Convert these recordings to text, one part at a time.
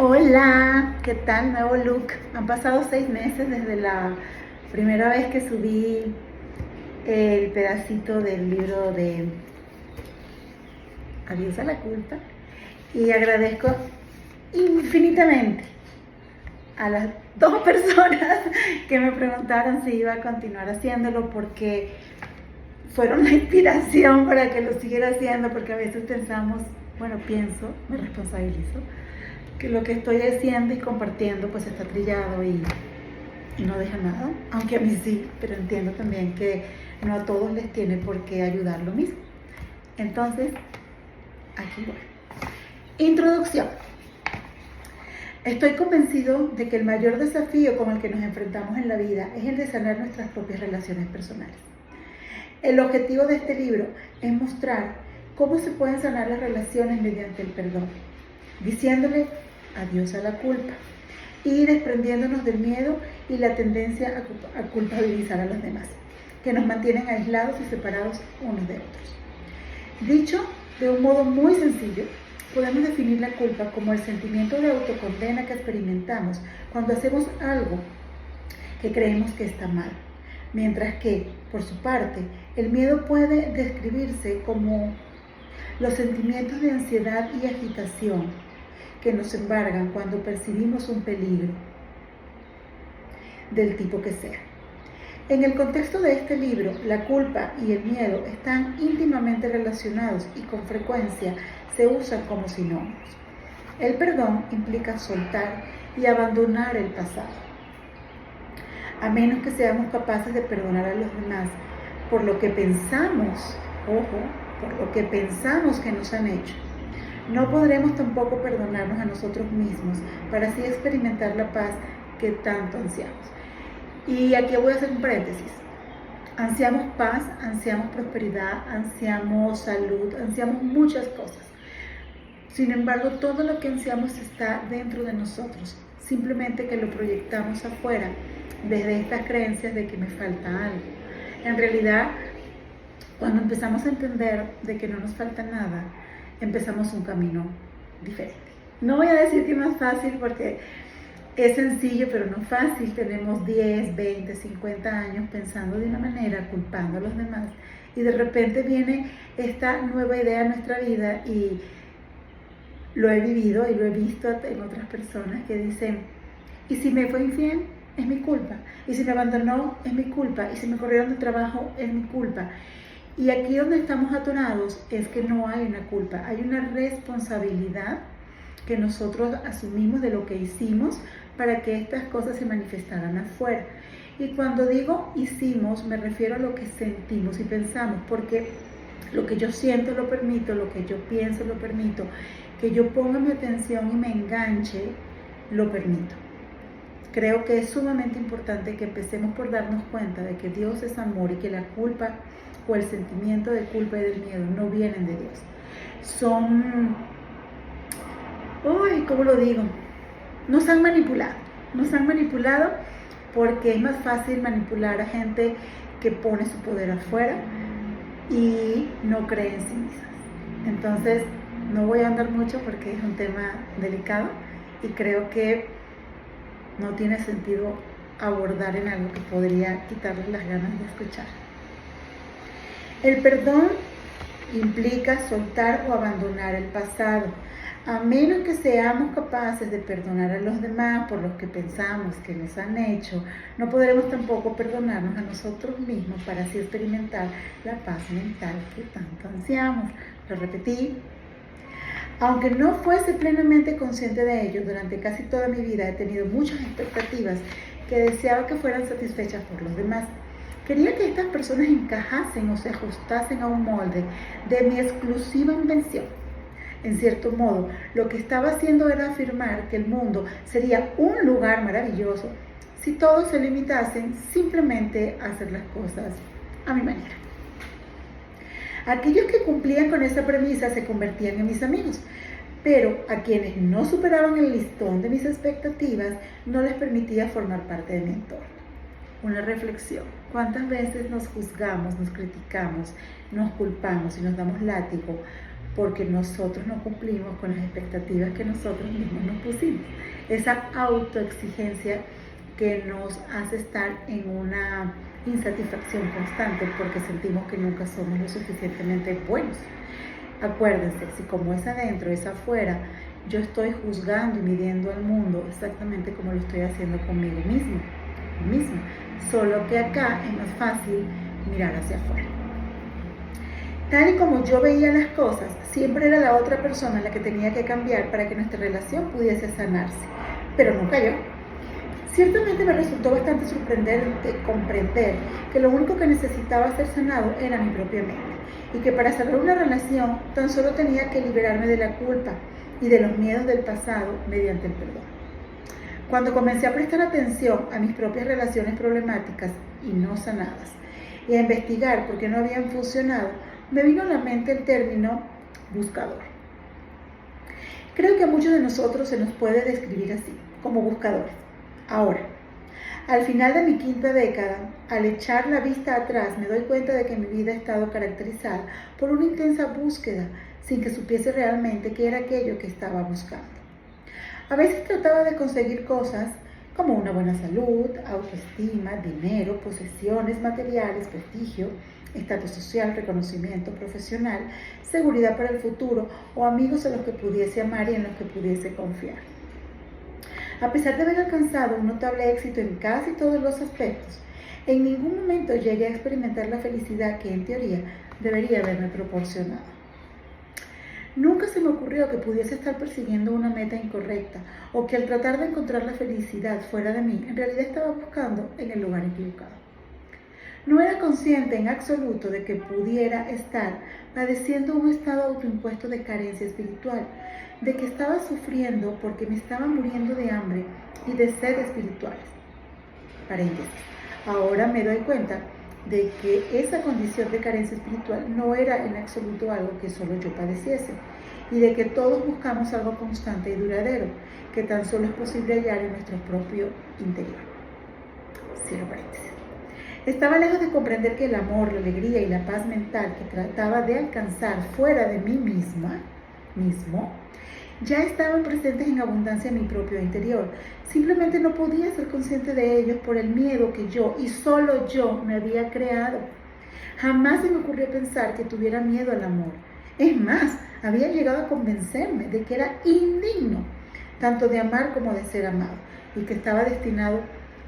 Hola, ¿qué tal? Nuevo look. Han pasado 6 meses desde la primera vez que subí el pedacito del libro de Adiós a la culpa y agradezco infinitamente a las 2 personas que me preguntaron si iba a continuar haciéndolo porque fueron la inspiración para que lo siguiera haciendo, porque a veces pienso, me responsabilizo, que lo que estoy haciendo y compartiendo pues está trillado y no deja nada, aunque a mí sí, pero entiendo también que no a todos les tiene por qué ayudar lo mismo. Entonces, aquí voy. Introducción. Estoy convencido de que el mayor desafío con el que nos enfrentamos en la vida es el de sanar nuestras propias relaciones personales. El objetivo de este libro es mostrar cómo se pueden sanar las relaciones mediante el perdón, diciéndole adiós a la culpa y desprendiéndonos del miedo y la tendencia a culpabilizar a los demás, que nos mantienen aislados y separados unos de otros. Dicho de un modo muy sencillo, podemos definir la culpa como el sentimiento de autocondena que experimentamos cuando hacemos algo que creemos que está mal, mientras que, por su parte, el miedo puede describirse como los sentimientos de ansiedad y agitación que nos embargan cuando percibimos un peligro, del tipo que sea. En el contexto de este libro, la culpa y el miedo están íntimamente relacionados y con frecuencia se usan como sinónimos. El perdón implica soltar y abandonar el pasado. A menos que seamos capaces de perdonar a los demás por lo que pensamos, por lo que pensamos que nos han hecho, no podremos tampoco perdonarnos a nosotros mismos para así experimentar la paz que tanto ansiamos. Y aquí voy a hacer un paréntesis. Ansiamos paz, ansiamos prosperidad, ansiamos salud, ansiamos muchas cosas. Sin embargo, todo lo que ansiamos está dentro de nosotros, simplemente que lo proyectamos afuera desde estas creencias de que me falta algo. En realidad, cuando empezamos a entender de que no nos falta nada, empezamos un camino diferente. No voy a decir que es más fácil porque es sencillo, pero no fácil. Tenemos 10, 20, 50 años pensando de una manera, culpando a los demás, y de repente viene esta nueva idea a nuestra vida, y lo he vivido y lo he visto en otras personas que dicen: ¿y si me fue infiel? Es mi culpa. ¿Y si me abandonó? Es mi culpa. ¿Y si me corrieron de trabajo? Es mi culpa. Y aquí donde estamos atorados es que no hay una culpa, hay una responsabilidad que nosotros asumimos de lo que hicimos para que estas cosas se manifestaran afuera. Y cuando digo hicimos, me refiero a lo que sentimos y pensamos, porque lo que yo siento lo permito, lo que yo pienso lo permito, que yo ponga mi atención y me enganche, lo permito. Creo que es sumamente importante que empecemos por darnos cuenta de que Dios es amor y que la culpa o el sentimiento de culpa y del miedo no vienen de Dios. Son, ¿cómo lo digo? Nos han manipulado porque es más fácil manipular a gente que pone su poder afuera y no cree en sí mismas. Entonces, no voy a andar mucho porque es un tema delicado y creo que no tiene sentido abordar en algo que podría quitarles las ganas de escuchar. El perdón implica soltar o abandonar el pasado. A menos que seamos capaces de perdonar a los demás por lo que pensamos que nos han hecho, no podremos tampoco perdonarnos a nosotros mismos para así experimentar la paz mental que tanto ansiamos. Lo repetí. Aunque no fuese plenamente consciente de ello, durante casi toda mi vida he tenido muchas expectativas que deseaba que fueran satisfechas por los demás. Quería que estas personas encajasen o se ajustasen a un molde de mi exclusiva invención. En cierto modo, lo que estaba haciendo era afirmar que el mundo sería un lugar maravilloso si todos se limitasen simplemente a hacer las cosas a mi manera. Aquellos que cumplían con esa premisa se convertían en mis amigos, pero a quienes no superaban el listón de mis expectativas no les permitía formar parte de mi entorno. Una reflexión: ¿cuántas veces nos juzgamos, nos criticamos, nos culpamos y nos damos látigo porque nosotros no cumplimos con las expectativas que nosotros mismos nos pusimos. Esa autoexigencia que nos hace estar en una insatisfacción constante porque sentimos que nunca somos lo suficientemente buenos. Acuérdense, si como es adentro, es afuera, yo estoy juzgando y midiendo al mundo exactamente como lo estoy haciendo conmigo mismo, solo que acá es más fácil mirar hacia afuera. Tal y como yo veía las cosas, siempre era la otra persona la que tenía que cambiar para que nuestra relación pudiese sanarse, pero nunca yo. Ciertamente me resultó bastante sorprendente comprender que lo único que necesitaba ser sanado era mi propia mente, y que para sanar una relación tan solo tenía que liberarme de la culpa y de los miedos del pasado mediante el perdón. Cuando comencé a prestar atención a mis propias relaciones problemáticas y no sanadas, y a investigar por qué no habían funcionado, me vino a la mente el término buscador. Creo que a muchos de nosotros se nos puede describir así, como buscadores. Ahora, al final de mi quinta década, al echar la vista atrás, me doy cuenta de que mi vida ha estado caracterizada por una intensa búsqueda, sin que supiese realmente qué era aquello que estaba buscando. A veces trataba de conseguir cosas como una buena salud, autoestima, dinero, posesiones materiales, prestigio, estatus social, reconocimiento profesional, seguridad para el futuro o amigos a los que pudiese amar y en los que pudiese confiar. A pesar de haber alcanzado un notable éxito en casi todos los aspectos, en ningún momento llegué a experimentar la felicidad que en teoría debería haberme proporcionado. Nunca se me ocurrió que pudiese estar persiguiendo una meta incorrecta o que al tratar de encontrar la felicidad fuera de mí, en realidad estaba buscando en el lugar equivocado. No era consciente en absoluto de que pudiera estar padeciendo un estado autoimpuesto de carencia espiritual, de que estaba sufriendo porque me estaba muriendo de hambre y de sed espirituales. Paréntesis. Ahora me doy cuenta de que esa condición de carencia espiritual no era en absoluto algo que solo yo padeciese, y de que todos buscamos algo constante y duradero, que tan solo es posible hallar en nuestro propio interior. Cierro paréntesis. Estaba lejos de comprender que el amor, la alegría y la paz mental que trataba de alcanzar fuera de mí mismo, ya estaban presentes en abundancia en mi propio interior. Simplemente no podía ser consciente de ellos por el miedo que yo, y solo yo, me había creado. Jamás se me ocurrió pensar que tuviera miedo al amor. Es más, había llegado a convencerme de que era indigno, tanto de amar como de ser amado, y que estaba destinado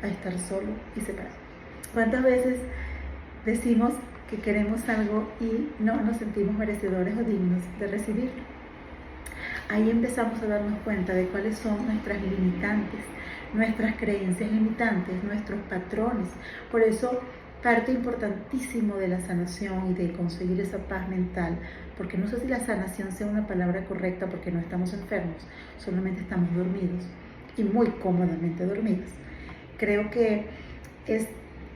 a estar solo y separado. ¿Cuántas veces decimos que queremos algo y no nos sentimos merecedores o dignos de recibirlo? Ahí empezamos a darnos cuenta de cuáles son nuestras limitantes, nuestras creencias limitantes, nuestros patrones. Por eso, parte importantísimo de la sanación y de conseguir esa paz mental, porque no sé si la sanación sea una palabra correcta porque no estamos enfermos, solamente estamos dormidos y muy cómodamente dormidos. Creo que es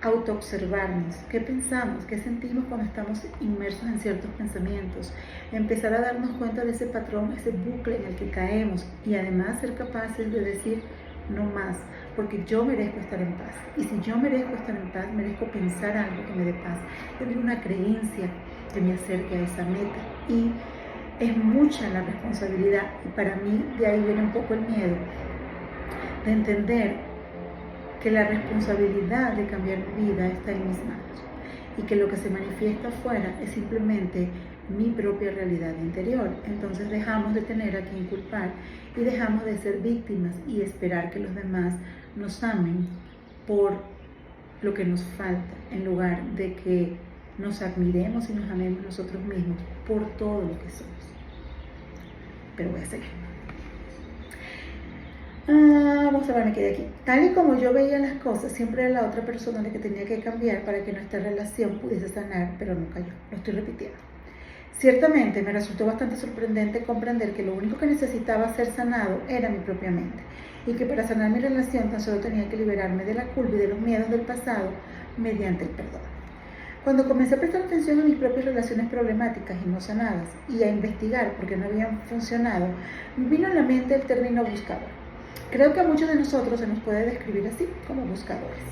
autoobservarnos, qué pensamos, qué sentimos cuando estamos inmersos en ciertos pensamientos, empezar a darnos cuenta de ese patrón, ese bucle en el que caemos, y además ser capaces de decir no más, porque yo merezco estar en paz, y si yo merezco estar en paz, merezco pensar algo que me dé paz, tener una creencia que me acerque a esa meta, y es mucha la responsabilidad, y para mí de ahí viene un poco el miedo de entender que la responsabilidad de cambiar mi vida está en mis manos y que lo que se manifiesta afuera es simplemente mi propia realidad interior. Entonces dejamos de tener a quien culpar y dejamos de ser víctimas y esperar que los demás nos amen por lo que nos falta, en lugar de que nos admiremos y nos amemos nosotros mismos por todo lo que somos. Pero voy a seguir. Vamos a ver, me quedé aquí. Tal y como yo veía las cosas, siempre era la otra persona la que tenía que cambiar para que nuestra relación pudiese sanar, pero nunca yo. Lo estoy repitiendo. Ciertamente me resultó bastante sorprendente comprender que lo único que necesitaba ser sanado era mi propia mente, y que para sanar mi relación tan solo tenía que liberarme de la culpa y de los miedos del pasado mediante el perdón. Cuando comencé a prestar atención a mis propias relaciones problemáticas y no sanadas, y a investigar por qué no habían funcionado, me vino a la mente el término buscador. Creo que a muchos de nosotros se nos puede describir así, como buscadores.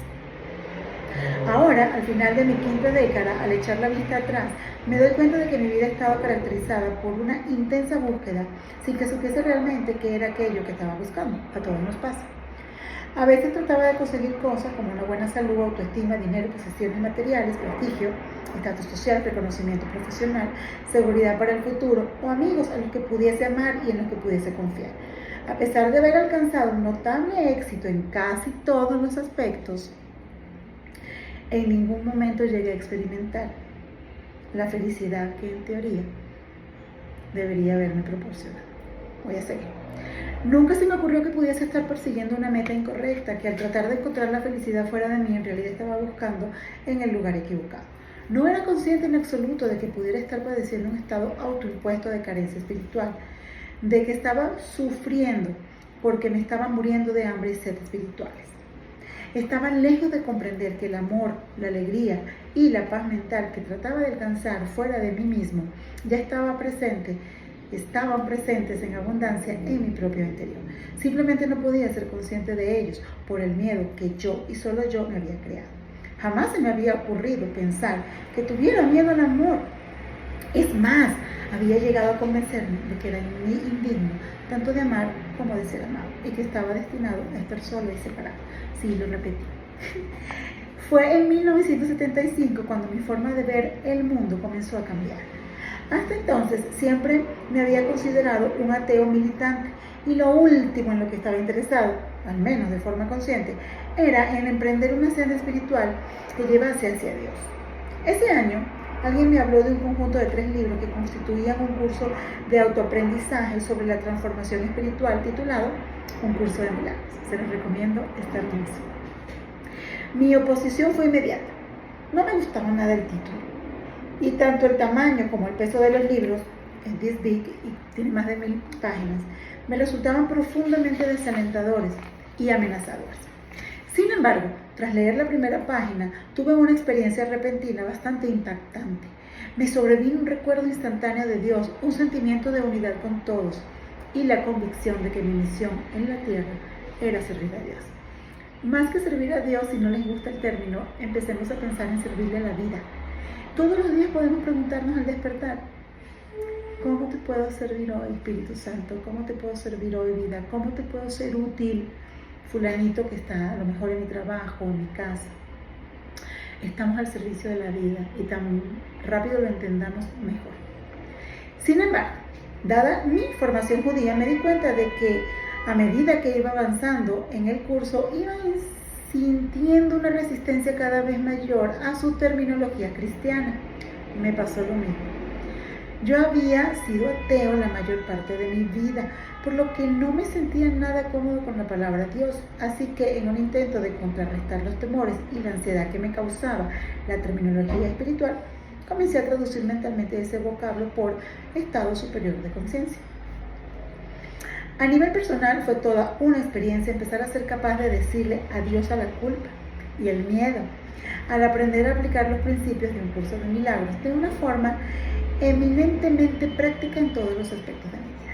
Ahora, al final de mi quinta década, al echar la vista atrás, me doy cuenta de que mi vida estaba caracterizada por una intensa búsqueda sin que supiese realmente qué era aquello que estaba buscando. A todos nos pasa. A veces trataba de conseguir cosas como una buena salud, autoestima, dinero, posesiones materiales, prestigio, estatus social, reconocimiento profesional, seguridad para el futuro o amigos a los que pudiese amar y en los que pudiese confiar. A pesar de haber alcanzado un notable éxito en casi todos los aspectos, en ningún momento llegué a experimentar la felicidad que en teoría debería haberme proporcionado. Voy a seguir. Nunca se me ocurrió que pudiese estar persiguiendo una meta incorrecta, que al tratar de encontrar la felicidad fuera de mí, en realidad estaba buscando en el lugar equivocado. No era consciente en absoluto de que pudiera estar padeciendo un estado autoimpuesto de carencia espiritual, de que estaba sufriendo porque me estaba muriendo de hambre y sed espirituales. Estaba lejos de comprender que el amor, la alegría y la paz mental que trataba de alcanzar fuera de mí mismo ya estaban presentes en abundancia en mi propio interior. Simplemente no podía ser consciente de ellos por el miedo que yo y solo yo me había creado. Jamás se me había ocurrido pensar que tuviera miedo al amor. Es más, había llegado a convencerme de que era indigno tanto de amar como de ser amado y que estaba destinado a estar solo y separado. Sí, lo repetí. Fue en 1975 cuando mi forma de ver el mundo comenzó a cambiar. Hasta entonces siempre me había considerado un ateo militante y lo último en lo que estaba interesado, al menos de forma consciente, era en emprender una senda espiritual que llevase hacia Dios. Ese año, alguien me habló de un conjunto de 3 libros que constituían un curso de autoaprendizaje sobre la transformación espiritual titulado Un curso de milagros. Se los recomiendo, está hermoso. Mi oposición fue inmediata. No me gustaba nada el título. Y tanto el tamaño como el peso de los libros, es this big y tiene más de 1000 páginas, me resultaban profundamente desalentadores y amenazadores. Sin embargo, tras leer la primera página, tuve una experiencia repentina bastante impactante. Me sobrevino un recuerdo instantáneo de Dios, un sentimiento de unidad con todos y la convicción de que mi misión en la tierra era servir a Dios. Más que servir a Dios, si no les gusta el término, empecemos a pensar en servirle a la vida. Todos los días podemos preguntarnos al despertar, ¿cómo te puedo servir hoy, Espíritu Santo? ¿Cómo te puedo servir hoy, vida? ¿Cómo te puedo ser útil, fulanito que está a lo mejor en mi trabajo, en mi casa? Estamos al servicio de la vida y tan rápido lo entendamos mejor. Sin embargo, dada mi formación judía, me di cuenta de que a medida que iba avanzando en el curso, iba sintiendo una resistencia cada vez mayor a su terminología cristiana. Me pasó lo mismo. Yo había sido ateo la mayor parte de mi vida, por lo que no me sentía nada cómodo con la palabra Dios. Así que en un intento de contrarrestar los temores y la ansiedad que me causaba la terminología espiritual, comencé a traducir mentalmente ese vocablo por estado superior de conciencia. A nivel personal fue toda una experiencia empezar a ser capaz de decirle adiós a la culpa y el miedo, al aprender a aplicar los principios de un curso de milagros de una forma eminentemente práctica en todos los aspectos de mi vida.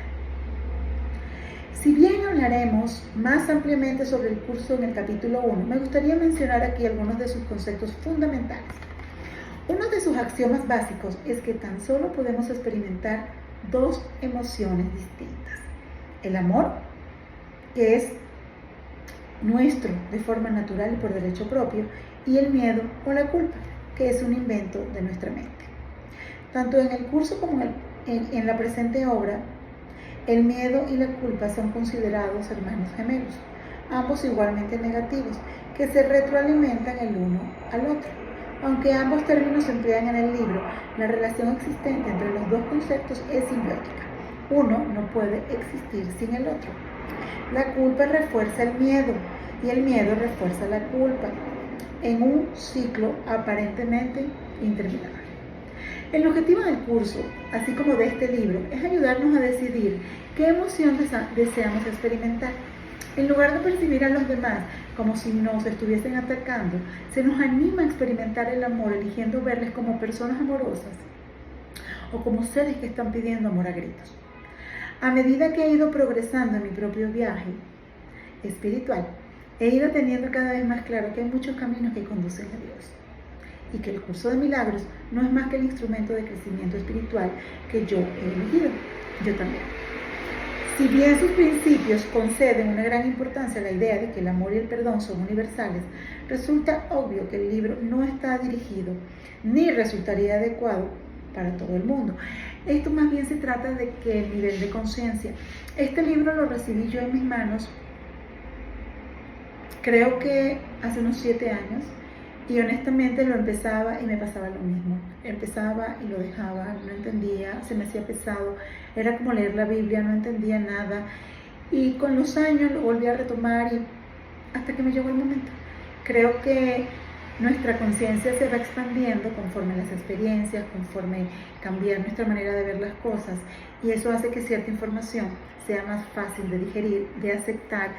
Si bien hablaremos más ampliamente sobre el curso en el capítulo 1, me gustaría mencionar aquí algunos de sus conceptos fundamentales. Uno de sus axiomas básicos es que tan solo podemos experimentar 2 emociones distintas. El amor, que es nuestro de forma natural y por derecho propio, y el miedo o la culpa, que es un invento de nuestra mente. Tanto en el curso como en la presente obra, el miedo y la culpa son considerados hermanos gemelos, ambos igualmente negativos, que se retroalimentan el uno al otro. Aunque ambos términos se emplean en el libro, la relación existente entre los 2 conceptos es simbiótica. Uno no puede existir sin el otro. La culpa refuerza el miedo y el miedo refuerza la culpa en un ciclo aparentemente interminable. El objetivo del curso, así como de este libro, es ayudarnos a decidir qué emoción deseamos experimentar. En lugar de percibir a los demás como si nos estuviesen atacando, se nos anima a experimentar el amor eligiendo verles como personas amorosas o como seres que están pidiendo amor a gritos. A medida que he ido progresando en mi propio viaje espiritual, he ido teniendo cada vez más claro que hay muchos caminos que conducen a Dios y que el curso de milagros no es más que el instrumento de crecimiento espiritual que yo he elegido, yo también. Si bien sus principios conceden una gran importancia a la idea de que el amor y el perdón son universales, resulta obvio que el libro no está dirigido ni resultaría adecuado para todo el mundo. Esto más bien se trata de que el nivel de conciencia. Este libro lo recibí yo en mis manos, creo que hace unos 7 años, y honestamente lo empezaba y me pasaba lo mismo. Empezaba y lo dejaba, no entendía, se me hacía pesado, era como leer la Biblia, no entendía nada. Y con los años lo volví a retomar y hasta que me llegó el momento. Creo que nuestra conciencia se va expandiendo conforme las experiencias, conforme cambia nuestra manera de ver las cosas, y eso hace que cierta información sea más fácil de digerir, de aceptar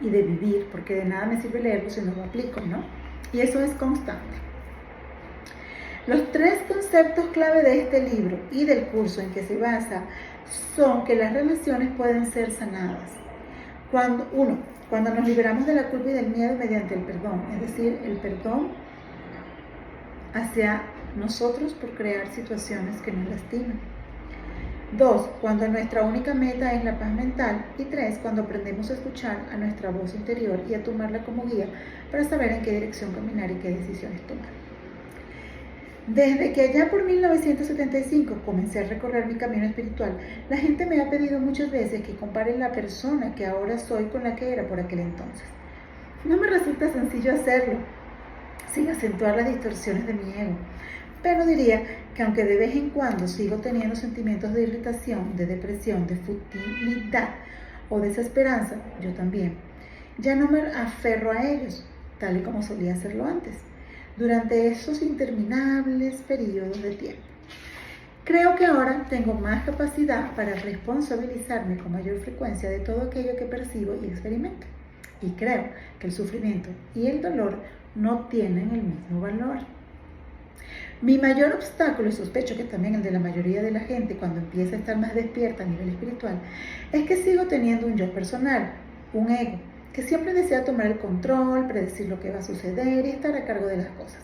y de vivir, porque de nada me sirve leerlo si no lo aplico, ¿no? Y eso es constante. Los 3 conceptos clave de este libro y del curso en que se basa son que las relaciones pueden ser sanadas. Cuando nos liberamos de la culpa y del miedo mediante el perdón, es decir, el perdón hacia nosotros por crear situaciones que nos lastiman. 2, cuando nuestra única meta es la paz mental. Y 3, cuando aprendemos a escuchar a nuestra voz interior y a tomarla como guía para saber en qué dirección caminar y qué decisiones tomar. Desde que allá por 1975 comencé a recorrer mi camino espiritual, la gente me ha pedido muchas veces que compare la persona que ahora soy con la que era por aquel entonces. No me resulta sencillo hacerlo, sin acentuar las distorsiones de mi ego. Pero diría que aunque de vez en cuando sigo teniendo sentimientos de irritación, de depresión, de futilidad o desesperanza, yo también, ya no me aferro a ellos, tal y como solía hacerlo antes, durante esos interminables periodos de tiempo. Creo que ahora tengo más capacidad para responsabilizarme con mayor frecuencia de todo aquello que percibo y experimento. Y creo que el sufrimiento y el dolor no tienen el mismo valor. Mi mayor obstáculo, y sospecho que también el de la mayoría de la gente cuando empieza a estar más despierta a nivel espiritual, es que sigo teniendo un yo personal, un ego, que siempre desea tomar el control, predecir lo que va a suceder y estar a cargo de las cosas.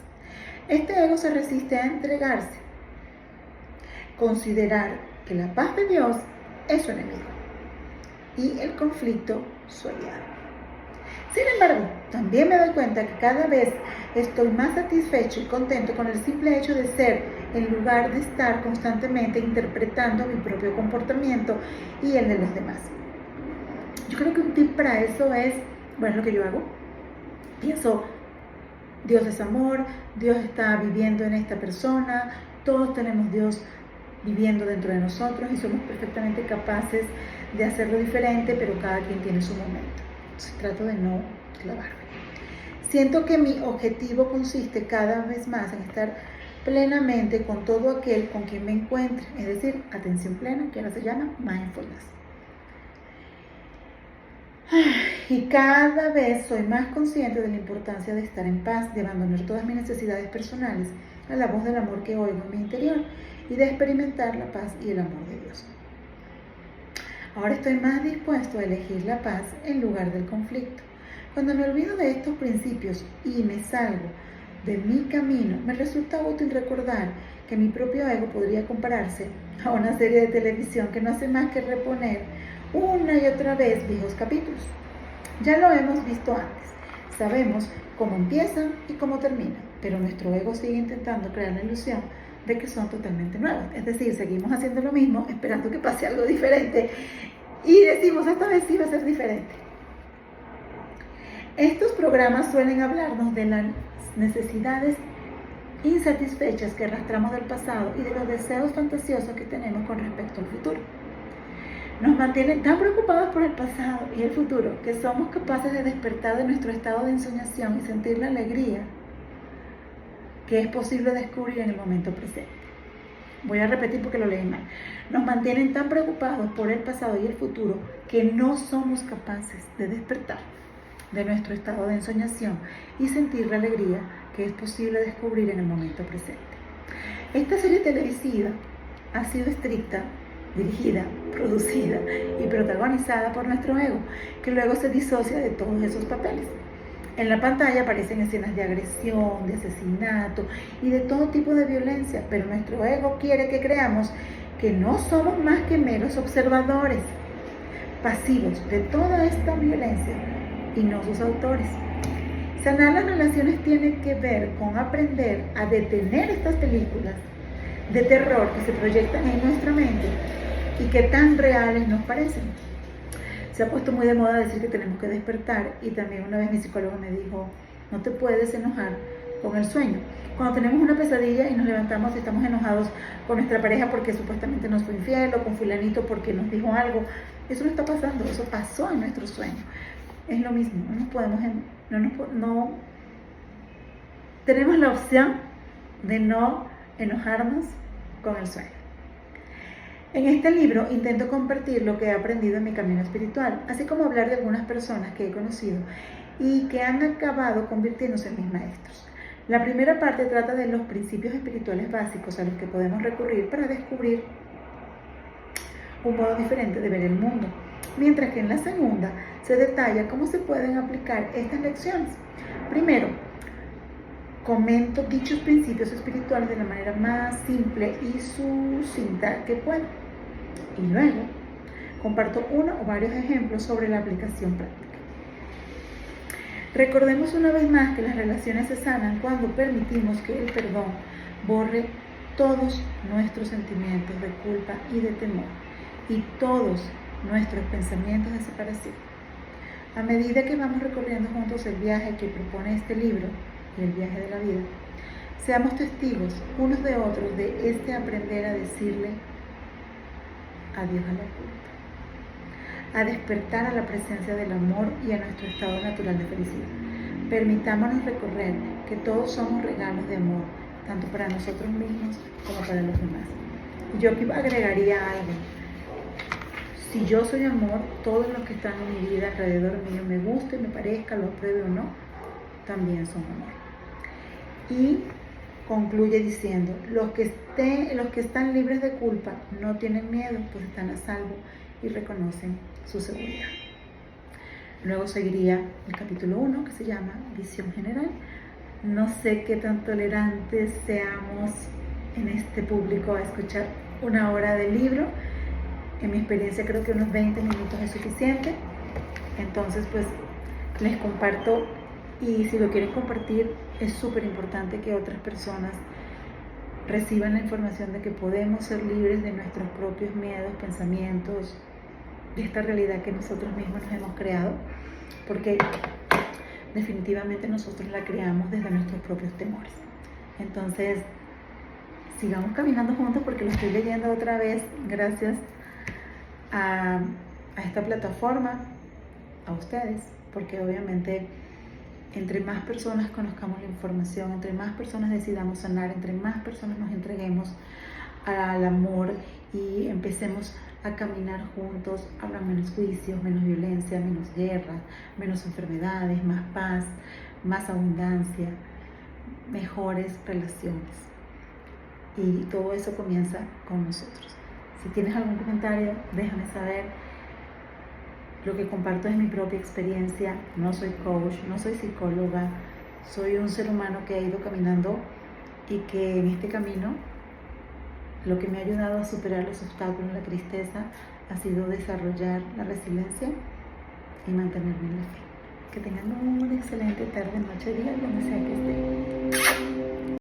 Este ego se resiste a entregarse, considerar que la paz de Dios es su enemigo y el conflicto su aliado. Sin embargo, también me doy cuenta que cada vez estoy más satisfecho y contento con el simple hecho de ser, en lugar de estar constantemente interpretando mi propio comportamiento y el de los demás. Yo creo que un tip para eso es, bueno, lo que yo hago. Pienso, Dios es amor, Dios está viviendo en esta persona, todos tenemos Dios viviendo dentro de nosotros y somos perfectamente capaces de hacerlo diferente, pero cada quien tiene su momento. Trato de no clavarme. Siento que mi objetivo consiste cada vez más en estar plenamente con todo aquel con quien me encuentre, es decir, atención plena, que ahora se llama mindfulness. Y cada vez soy más consciente de la importancia de estar en paz, de abandonar todas mis necesidades personales a la voz del amor que oigo en mi interior y de experimentar la paz y el amor de Dios. Ahora estoy más dispuesto a elegir la paz en lugar del conflicto. Cuando me olvido de estos principios y me salgo de mi camino, me resulta útil recordar que mi propio ego podría compararse a una serie de televisión que no hace más que reponer una y otra vez viejos capítulos. Ya lo hemos visto antes. Sabemos cómo empiezan y cómo terminan, pero nuestro ego sigue intentando crear la ilusión de que son totalmente nuevos. Es decir, seguimos haciendo lo mismo, esperando que pase algo diferente y decimos, esta vez sí va a ser diferente. Estos programas suelen hablarnos de las necesidades insatisfechas que arrastramos del pasado y de los deseos fantasiosos que tenemos con respecto al futuro. Nos mantienen tan preocupados por el pasado y el futuro que somos capaces de despertar de nuestro estado de ensoñación y sentir la alegría que es posible descubrir en el momento presente. Voy a repetir porque lo leí mal. Nos mantienen tan preocupados por el pasado y el futuro que no somos capaces de despertar de nuestro estado de ensoñación y sentir la alegría que es posible descubrir en el momento presente. Esta serie televisiva ha sido estricta, dirigida, producida y protagonizada por nuestro ego, que luego se disocia de todos esos papeles. En la pantalla aparecen escenas de agresión, de asesinato y de todo tipo de violencia, pero nuestro ego quiere que creamos que no somos más que meros observadores pasivos de toda esta violencia y no sus autores. Sanar las relaciones tiene que ver con aprender a detener estas películas de terror que se proyectan en nuestra mente y que tan reales nos parecen. Se ha puesto muy de moda decir que tenemos que despertar, y también una vez mi psicólogo me dijo, no te puedes enojar con el sueño. Cuando tenemos una pesadilla y nos levantamos y estamos enojados con nuestra pareja porque supuestamente nos fue infiel, o con fulanito porque nos dijo algo, eso no está pasando, eso pasó en nuestro sueño. Es lo mismo, no tenemos la opción de no enojarnos con el sueño. En este libro intento compartir lo que he aprendido en mi camino espiritual, así como hablar de algunas personas que he conocido y que han acabado convirtiéndose en mis maestros. La primera parte trata de los principios espirituales básicos a los que podemos recurrir para descubrir un modo diferente de ver el mundo, mientras que en la segunda se detalla cómo se pueden aplicar estas lecciones. Primero, comento dichos principios espirituales de la manera más simple y sucinta que puedo. Y luego comparto uno o varios ejemplos sobre la aplicación práctica. Recordemos una vez más que las relaciones se sanan cuando permitimos que el perdón borre todos nuestros sentimientos de culpa y de temor y todos nuestros pensamientos de separación. A medida que vamos recorriendo juntos el viaje que propone este libro y el viaje de la vida, seamos testigos unos de otros de este aprender a decirle adiós a la culpa, a despertar a la presencia del amor y a nuestro estado natural de felicidad. Permitámonos recorrer que todos somos regalos de amor, tanto para nosotros mismos como para los demás. Yo aquí agregaría algo. Si yo soy amor, todos los que están en mi vida alrededor mío, me guste, me parezca, lo apruebe o no, también son amor. Y concluye diciendo, los que están libres de culpa no tienen miedo, pues están a salvo y reconocen su seguridad. Luego seguiría el capítulo 1, que se llama Visión General. No sé qué tan tolerantes seamos en este público a escuchar 1 hora del libro. En mi experiencia creo que unos 20 minutos es suficiente. Entonces pues les comparto, y si lo quieren compartir es súper importante que otras personas reciban la información de que podemos ser libres de nuestros propios miedos, pensamientos, de esta realidad que nosotros mismos nos hemos creado, porque definitivamente nosotros la creamos desde nuestros propios temores. Entonces sigamos caminando juntos, porque lo estoy leyendo otra vez gracias a esta plataforma, a ustedes, porque obviamente entre más personas conozcamos la información, entre más personas decidamos sanar, entre más personas nos entreguemos al amor y empecemos a caminar juntos, habrá menos juicios, menos violencia, menos guerra, menos enfermedades, más paz, más abundancia, mejores relaciones. Y todo eso comienza con nosotros. Si tienes algún comentario, déjame saber. Lo que comparto es mi propia experiencia. No soy coach, no soy psicóloga, soy un ser humano que ha ido caminando, y que en este camino lo que me ha ayudado a superar los obstáculos, la tristeza, ha sido desarrollar la resiliencia y mantenerme en la fe. Que tengan una excelente tarde, noche, día, donde sea que estén.